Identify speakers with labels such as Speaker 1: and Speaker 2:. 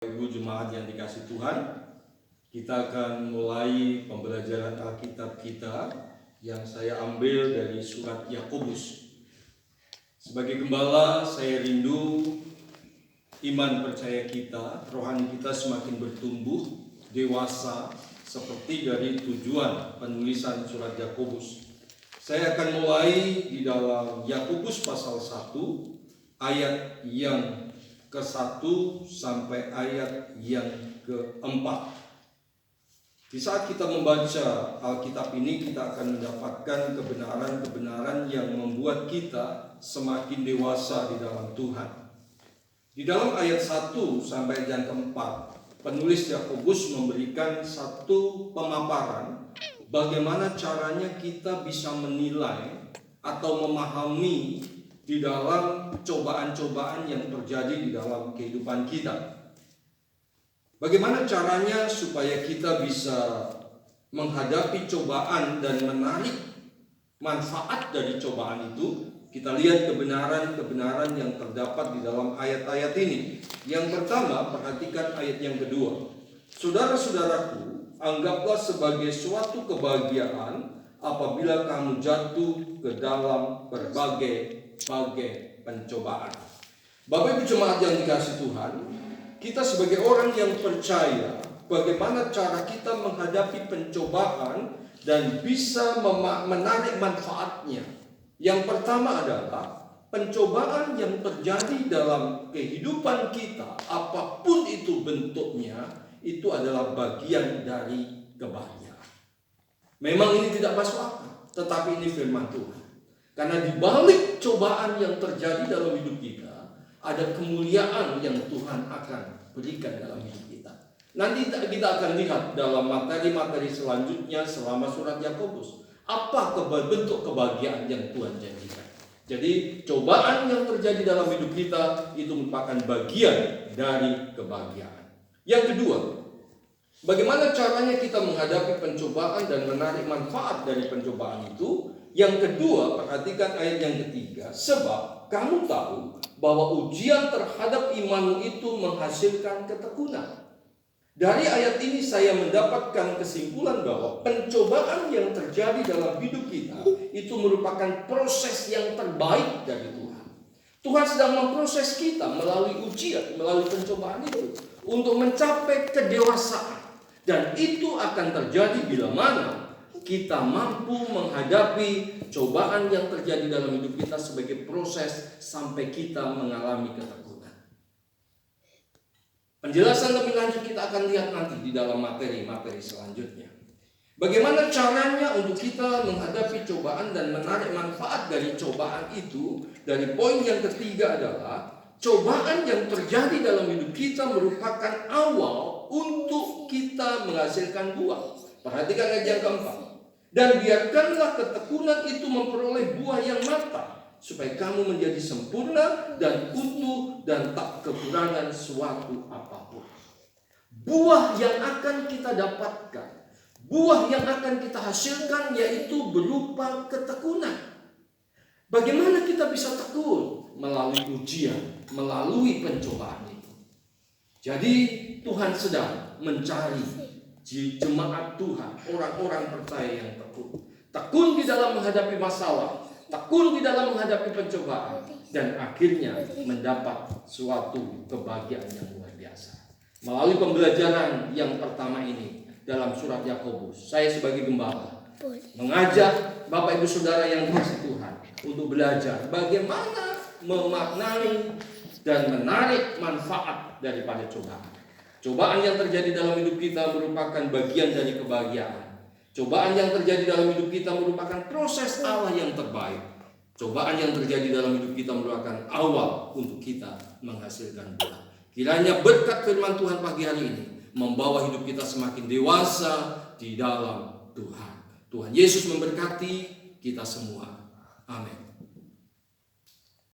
Speaker 1: Ibu jemaat yang dikasih Tuhan, kita akan mulai pembelajaran Alkitab kita yang saya ambil dari surat Yakobus. Sebagai gembala, saya rindu iman percaya kita, rohani kita semakin bertumbuh, dewasa, seperti dari tujuan penulisan surat Yakobus. Saya akan mulai di dalam Yakobus pasal 1, ayat yang ke-1 sampai ayat yang ke-4. Di saat kita membaca Alkitab ini, kita akan mendapatkan kebenaran-kebenaran yang membuat kita semakin dewasa di dalam Tuhan. Di dalam ayat 1 sampai ayat yang ke-4, penulis Yakobus memberikan satu pemaparan bagaimana caranya kita bisa menilai atau memahami di dalam cobaan-cobaan yang terjadi di dalam kehidupan kita. Bagaimana caranya supaya kita bisa menghadapi cobaan dan menarik manfaat dari cobaan itu? Kita lihat kebenaran-kebenaran yang terdapat di dalam ayat-ayat ini. Yang pertama, perhatikan ayat yang kedua. Saudara-saudaraku, anggaplah sebagai suatu kebahagiaan apabila kamu jatuh ke dalam berbagai pencobaan. Bapak Ibu jemaat yang dikasih Tuhan, kita sebagai orang yang percaya bagaimana cara kita menghadapi pencobaan dan bisa menarik manfaatnya. Yang pertama adalah pencobaan yang terjadi dalam kehidupan kita, apapun itu bentuknya, itu adalah bagian dari kebahagiaan. Memang ini tidak masuk akal, tetapi ini firman Tuhan. Karena di balik cobaan yang terjadi dalam hidup kita, ada kemuliaan yang Tuhan akan berikan dalam hidup kita. Nanti kita akan lihat dalam materi-materi selanjutnya selama surat Yakobus, apa bentuk kebahagiaan yang Tuhan janjikan. Jadi cobaan yang terjadi dalam hidup kita itu merupakan bagian dari kebahagiaan. Yang kedua, bagaimana caranya kita menghadapi pencobaan dan menarik manfaat dari pencobaan itu? Yang kedua, perhatikan ayat yang ketiga. Sebab kamu tahu bahwa ujian terhadap imanmu itu menghasilkan ketekunan. Dari ayat ini saya mendapatkan kesimpulan bahwa pencobaan yang terjadi dalam hidup kita itu merupakan proses yang terbaik dari Tuhan. Tuhan sedang memproses kita melalui ujian, melalui pencobaan itu untuk mencapai kedewasaan. Dan itu akan terjadi bila mana kita mampu menghadapi cobaan yang terjadi dalam hidup kita sebagai proses sampai kita mengalami ketekunan. Penjelasan lebih lanjut kita akan lihat nanti di dalam materi-materi selanjutnya. Bagaimana caranya untuk kita menghadapi cobaan dan menarik manfaat dari cobaan itu? Dari poin yang ketiga adalah cobaan yang terjadi dalam hidup kita merupakan awal untuk kita menghasilkan buah. Perhatikan ayat yang keempat. Dan biarkanlah ketekunan itu memperoleh buah yang matang, supaya kamu menjadi sempurna dan utuh dan tak kekurangan suatu apapun. Buah yang akan kita dapatkan, buah yang akan kita hasilkan yaitu berupa ketekunan. Bagaimana kita bisa tekun? Melalui ujian, melalui pencobaan itu. Jadi Tuhan sedang mencari jemaat Tuhan, orang-orang percaya yang tekun. Tekun di dalam menghadapi masalah, tekun di dalam menghadapi pencobaan, dan akhirnya mendapat suatu kebahagiaan yang luar biasa. Melalui pembelajaran yang pertama ini dalam surat Yakobus, saya sebagai gembala mengajak Bapak Ibu Saudara yang dikasihi Tuhan untuk belajar bagaimana memaknai dan menarik manfaat daripada cobaan. Cobaan yang terjadi dalam hidup kita merupakan bagian dari kebahagiaan. Cobaan yang terjadi dalam hidup kita merupakan proses Allah yang terbaik. Cobaan yang terjadi dalam hidup kita merupakan awal untuk kita menghasilkan buah. Kiranya berkat firman Tuhan pagi hari ini membawa hidup kita semakin dewasa di dalam Tuhan. Tuhan Yesus memberkati kita semua. Amin.